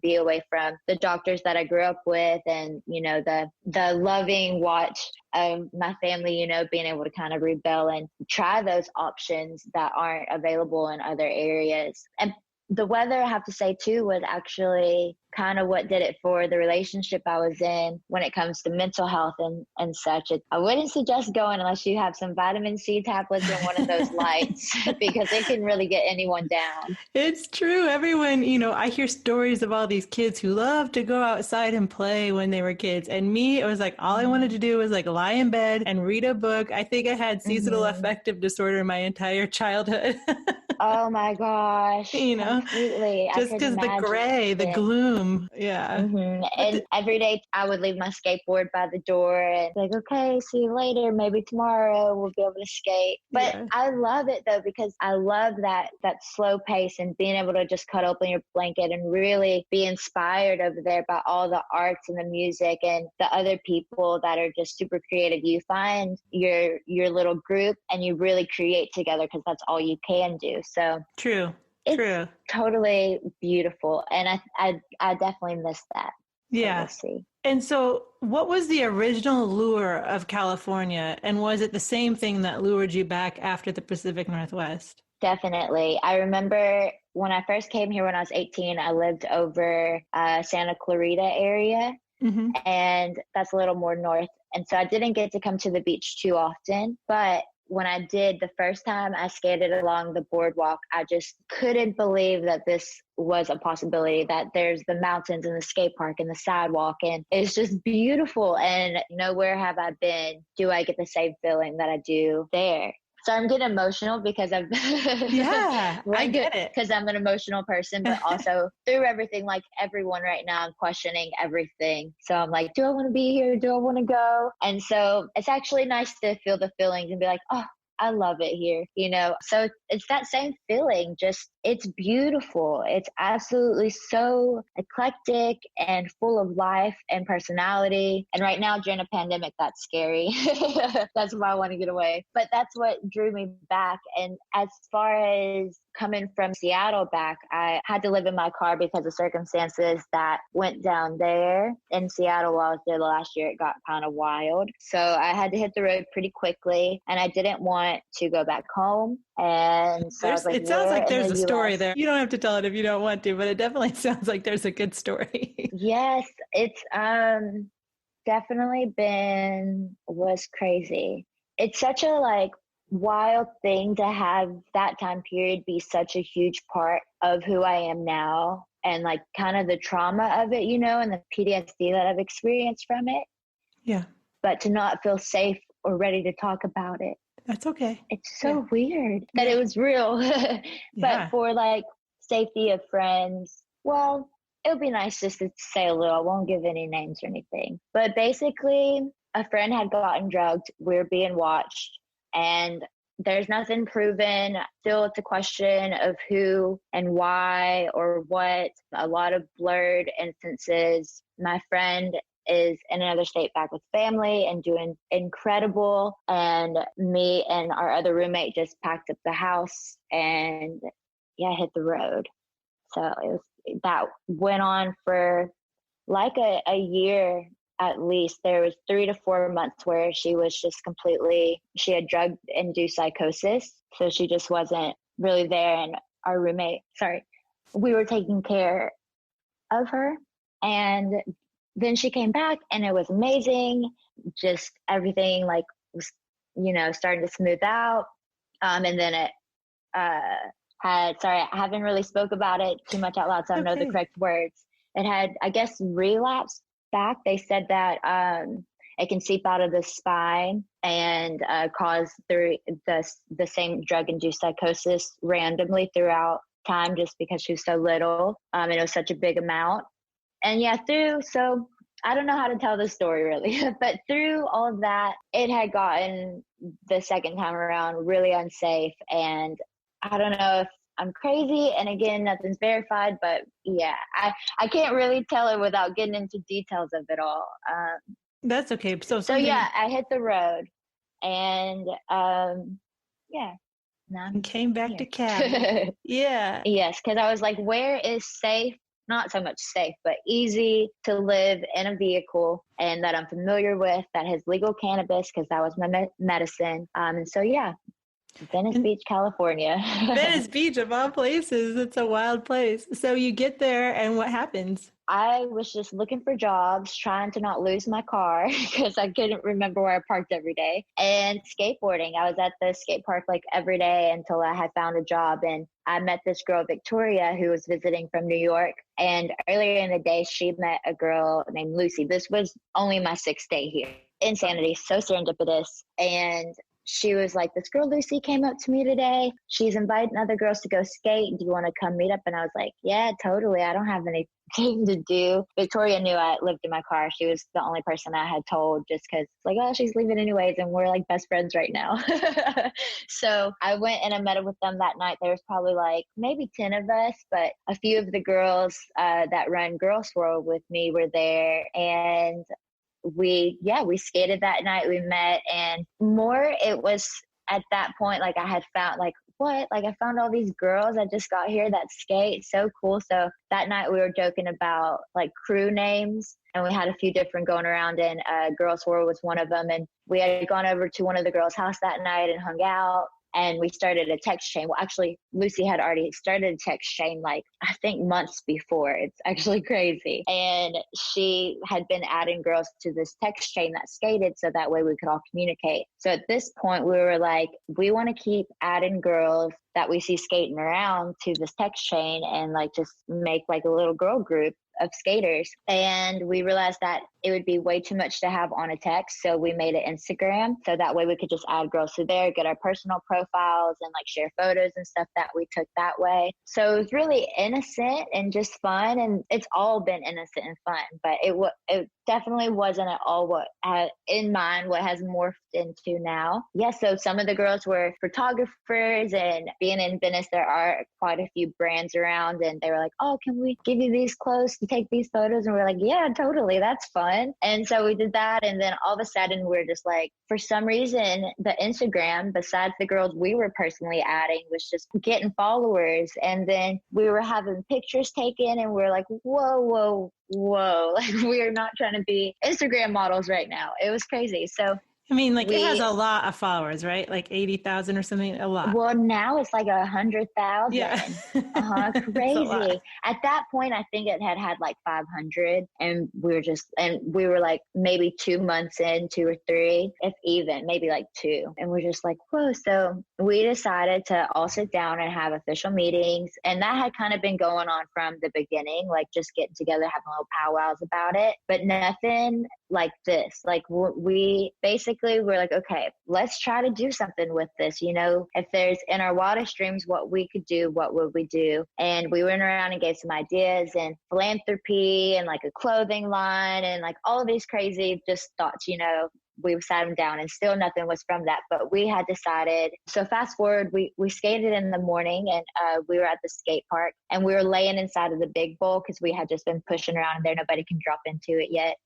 be away from the doctors that I grew up with, and, you know, the loving watch of my family, you know, being able to kind of rebel and try those options that aren't available in other areas. And the weather, I have to say too, was actually kind of what did it for the relationship I was in when it comes to mental health and such. I wouldn't suggest going unless you have some vitamin C tablets and one of those lights because it can really get anyone down. It's true. Everyone, you know, I hear stories of all these kids who love to go outside and play when they were kids. And me, it was like, all I wanted to do was like lie in bed and read a book. I think I had seasonal affective disorder my entire childhood. Oh my gosh. You know, completely. just because the gray, the gloom. Yeah. And every day I would leave my skateboard by the door and like, okay, see you later. Maybe tomorrow we'll be able to skate. But I love it though, because I love that slow pace and being able to just cut open your blanket and really be inspired over there by all the arts and the music and the other people that are just super creative. You find your little group and you really create together because that's all you can do. So true. It's totally beautiful. And I definitely miss that. So yeah. We'll see. And so what was the original lure of California? And was it the same thing that lured you back after the Pacific Northwest? Definitely. I remember when I first came here when I was 18, I lived over Santa Clarita area. And that's a little more north. And so I didn't get to come to the beach too often, but when I did the first time I skated along the boardwalk, I just couldn't believe that this was a possibility, that there's the mountains and the skate park and the sidewalk, and it's just beautiful. And nowhere have I been do I get the same feeling that I do there. So I'm getting emotional because I've I get it, because I'm an emotional person, but also through everything, like everyone right now, I'm questioning everything. So I'm like, do I want to be here? Do I want to go? And so it's actually nice to feel the feelings and be like, oh, I love it here, you know? So it's that same feeling, just it's beautiful. It's absolutely so eclectic and full of life and personality. And right now during a pandemic, that's scary. That's why I want to get away. But that's what drew me back. And as far as coming from Seattle back, I had to live in my car because of circumstances that went down there in Seattle while I was there last year. It got kind of wild. So I had to hit the road pretty quickly, and I didn't want to go back home. And so I was like, it sounds like there's a story there. You don't have to tell it if you don't want to, but it definitely sounds like there's a good story. Yes, it's definitely was crazy. It's such a wild thing to have that time period be such a huge part of who I am now, and kind of the trauma of it, you know, and the PTSD that I've experienced from it. Yeah. But to not feel safe or ready to talk about it. That's okay. It's so weird that it was real. But for safety of friends, well, it would be nice just to say a little. I won't give any names or anything. But basically, a friend had gotten drugged. We were being watched. And there's nothing proven. Still, it's a question of who and why or what. A lot of blurred instances. My friend is in another state back with family and doing incredible. And me and our other roommate just packed up the house and hit the road. So that went on for a year. At least there was 3 to 4 months where she was just she had drug-induced psychosis. So she just wasn't really there. And our roommate, we were taking care of her. And then she came back and it was amazing. Just everything was, starting to smooth out. And then it I haven't really spoke about it too much out loud, so I don't know the correct words. It had, I guess, relapsed back. They said that it can seep out of the spine and cause the same drug-induced psychosis randomly throughout time, just because she was so little and it was such a big amount. And so I don't know how to tell the story really, but through all of that, it had gotten the second time around really unsafe. And I don't know if I'm crazy, and again, nothing's verified, but I can't really tell it without getting into details of it all. That's okay. So I hit the road, and and came back to Cali. Yeah. Yes, because I was like, where is safe not so much safe, but easy to live in a vehicle and that I'm familiar with, that has legal cannabis, because that was my medicine. And so, yeah, Venice Beach, California. Venice Beach, of all places. It's a wild place. So you get there, and what happens? I was just looking for jobs, trying to not lose my car because I couldn't remember where I parked every day. And skateboarding. I was at the skate park like every day until I had found a job. And I met this girl, Victoria, who was visiting from New York. And earlier in the day, she met a girl named Lucy. This was only my 6th day here. Insanity, so serendipitous. And she was like, this girl Lucy came up to me today. She's inviting other girls to go skate. Do you want to come meet up? And I was like, yeah, totally. I don't have anything to do. Victoria knew I lived in my car. She was the only person I had told, just because like, oh, she's leaving anyways. And we're like best friends right now. So I went and I met up with them that night. There was probably like maybe 10 of us, but a few of the girls that run GrlSwirl with me were there. And we skated that night. We met, and more, it was at that point, like I had found like, what? Like I found all these girls that just got here that skate. So cool. So that night we were joking about like crew names, and we had a few different going around, and GrlSwirl was one of them. And we had gone over to one of the girls' house that night and hung out. And we started a text chain. Well, actually, Lucy had already started a text chain, like, I think months before. It's actually crazy. And she had been adding girls to this text chain that skated so that way we could all communicate. So at this point, we were like, we want to keep adding girls that we see skating around to this text chain and like just make like a little girl group of skaters. And we realized that it would be way too much to have on a text. So we made an Instagram. So that way we could just add girls to there, get our personal profiles and like share photos and stuff that we took that way. So it was really innocent and just fun. And it's all been innocent and fun, but it definitely wasn't at all what I had in mind, what has morphed into now. Yeah. So some of the girls were photographers, and being in Venice, there are quite a few brands around, and they were like, oh, can we give you these clothes to take these photos? And we're like, yeah, totally. That's fun. And so we did that. And then all of a sudden we're just like, for some reason, the Instagram, besides the girls we were personally adding, was just getting followers. And then we were having pictures taken, and we're like, whoa, like we are not trying to be Instagram models right now. It was crazy. So I mean, like it has a lot of followers, right? Like 80,000 or something, a lot. Well, now it's like 100,000. Yeah. Crazy. At that point, I think it had like 500, and we were like maybe 2 months in, 2 or 3, if even, maybe like 2. And we're just like, whoa. So we decided to all sit down and have official meetings. And that had kind of been going on from the beginning, like just getting together, having little powwows about it, but nothing like this. Like we basically we're like, okay, let's try to do something with this. You know, if there's in our wildest dreams what we could do, what would we do? And we went around and gave some ideas, and philanthropy and like a clothing line and like all of these crazy just thoughts, you know. We sat them down and still nothing was from that, but we had decided. So fast forward, we skated in the morning, and we were at the skate park, and we were laying inside of the big bowl because we had just been pushing around in there. Nobody can drop into it yet.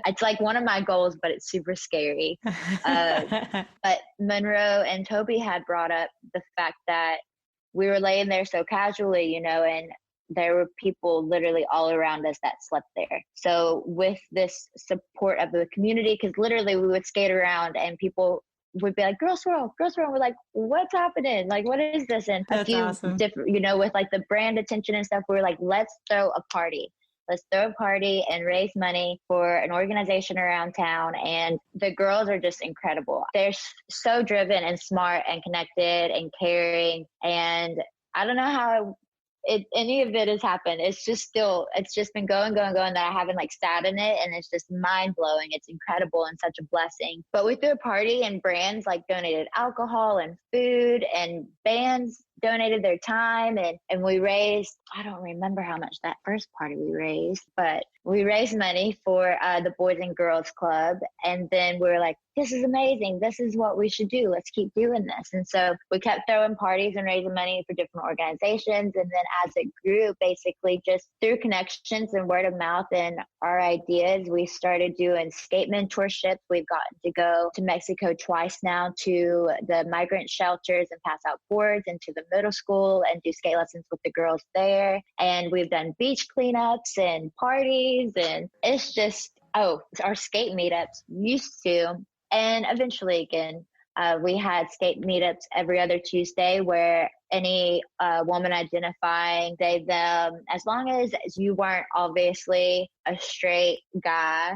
It's like one of my goals, but it's super scary. But Monroe and Toby had brought up the fact that we were laying there so casually, you know, and there were people literally all around us that slept there. So with this support of the community, because literally we would skate around and people would be like, GrlSwirl. We're like, what's happening? Like, what is this? And that's awesome. Different, you know, with like the brand attention and stuff, we were like, let's throw a party. Let's throw a party and raise money for an organization around town. And the girls are just incredible. They're so driven and smart and connected and caring. And I don't know how any of it has happened. It's just been going that I haven't like sat in it, and it's just mind blowing. It's incredible and such a blessing. But we threw a party, and brands like donated alcohol and food, and bands donated their time, and we raised, I don't remember how much that first party we raised, but we raised money for the Boys and Girls Club. And then we were like, this is amazing. This is what we should do. Let's keep doing this. And so we kept throwing parties and raising money for different organizations. And then as it grew, basically just through connections and word of mouth and our ideas, we started doing skate mentorships. We've gotten to go to Mexico twice now to the migrant shelters and pass out boards, and to the middle school and do skate lessons with the girls there. And we've done beach cleanups and parties, and it's just, our skate meetups used to, and eventually again, we had skate meetups every other Tuesday where any woman identifying they, them, as long as you weren't obviously a straight guy.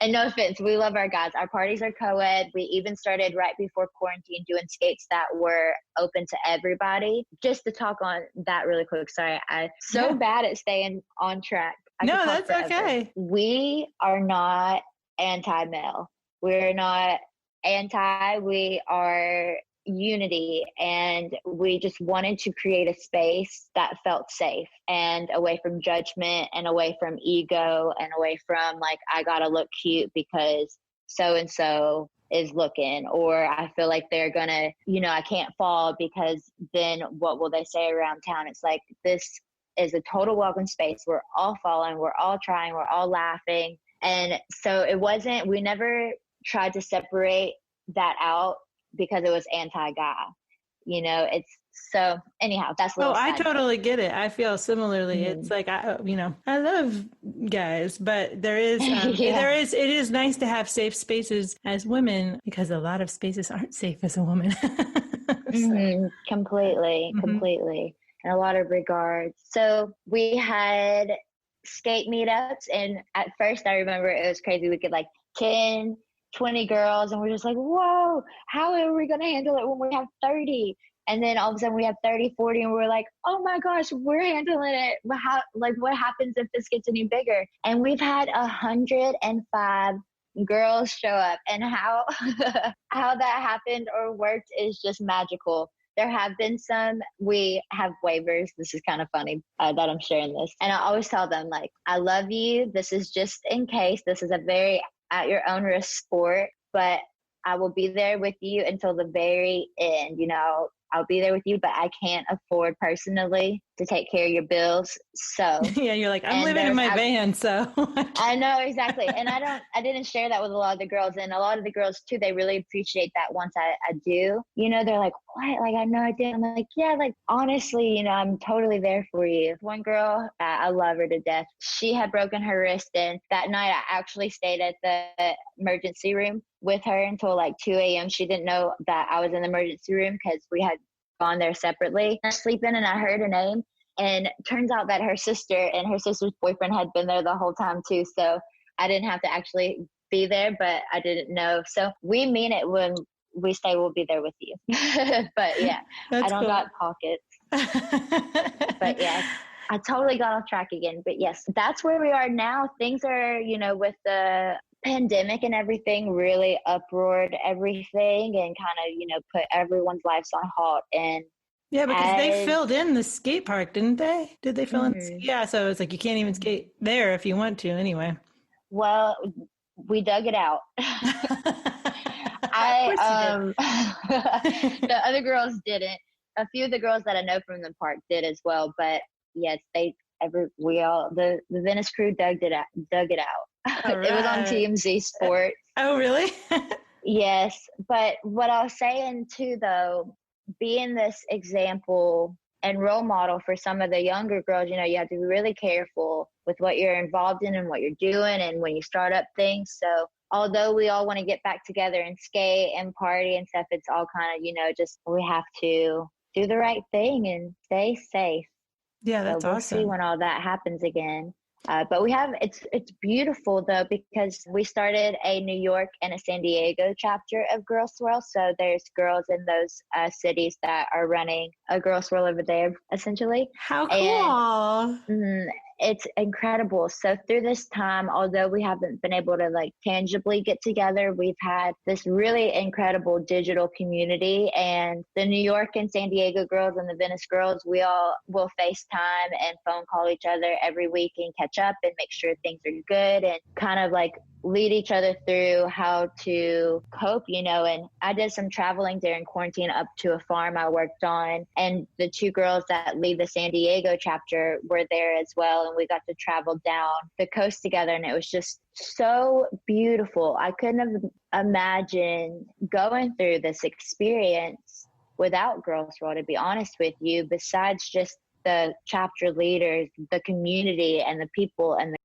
And no offense, we love our guys. Our parties are co-ed. We even started right before quarantine doing skates that were open to everybody. Just to talk on that really quick. Sorry, I'm so bad at staying on track. No, that's okay. We are not anti-male. We're not anti, we are unity, and we just wanted to create a space that felt safe and away from judgment and away from ego and away from like, I gotta look cute because so and so is looking, or I feel like they're gonna, I can't fall because then what will they say around town? It's like, this is a total welcome space. We're all falling, we're all trying, we're all laughing. And so we never tried to separate that out because it was anti-guy. It's so anyhow, that's what I totally get it. I feel similarly. Mm-hmm. It's like, I love guys, but there is, it is nice to have safe spaces as women because a lot of spaces aren't safe as a woman. Completely. In a lot of regards. So we had skate meetups, and at first I remember it was crazy. We could like 10, 20 girls, and we're just like, whoa, how are we going to handle it when we have 30? And then all of a sudden we have 30, 40, and we're like, oh my gosh, we're handling it. What happens if this gets any bigger? And we've had 105 girls show up, and how that happened or worked is just magical. There have been some, we have waivers. This is kind of funny that I'm sharing this. And I always tell them, like, I love you. This is just in case. This is a very at your own risk sport, but I will be there with you until the very end. I'll be there with you, but I can't afford personally to take care of your bills. So yeah, you're like, I'm living in my van, so I know exactly. And I didn't share that with a lot of the girls, and a lot of the girls too, they really appreciate that once I do. They're like, what? Like, I had no idea. I'm like, yeah, like honestly, I'm totally there for you. One girl, I love her to death. She had broken her wrist, and that night I actually stayed at the emergency room with her until like 2 a.m. She didn't know that I was in the emergency room because we had gone there separately. I was sleeping and I heard her name, and turns out that her sister and her sister's boyfriend had been there the whole time too. So I didn't have to actually be there, but I didn't know. So we mean it when we say we'll be there with you. But yeah, I don't got pockets. But yeah, I totally got off track again. But yes, that's where we are now. Things are, with the pandemic and everything really uproared everything and kind of, put everyone's lives on halt. And yeah, because they filled in the skate park, didn't they? Did they fill in? Yeah, so it's like you can't even skate there if you want to anyway. Well, we dug it out. The other girls didn't. A few of the girls that I know from the park did as well, but yes, the Venice crew dug it out. Right. It was on TMZ Sports. Oh, really? Yes. But what I was saying too, though, being this example and role model for some of the younger girls, you have to be really careful with what you're involved in and what you're doing and when you start up things. So although we all want to get back together and skate and party and stuff, it's all kind of, just we have to do the right thing and stay safe. Yeah, that's awesome. We'll see when all that happens again. But we have, it's beautiful though, because we started a New York and a San Diego chapter of GrlSwirl. So there's girls in those cities that are running a GrlSwirl over there, essentially. How cool. And, it's incredible. So through this time, although we haven't been able to like tangibly get together, we've had this really incredible digital community. And the New York and San Diego girls and the Venice girls, we all will FaceTime and phone call each other every week and catch up and make sure things are good and kind of like lead each other through how to cope, and I did some traveling during quarantine up to a farm I worked on, and the two girls that lead the San Diego chapter were there as well, and we got to travel down the coast together, and it was just so beautiful. I couldn't have imagined going through this experience without GrlSwirl, to be honest with you, besides just the chapter leaders, the community and the people and the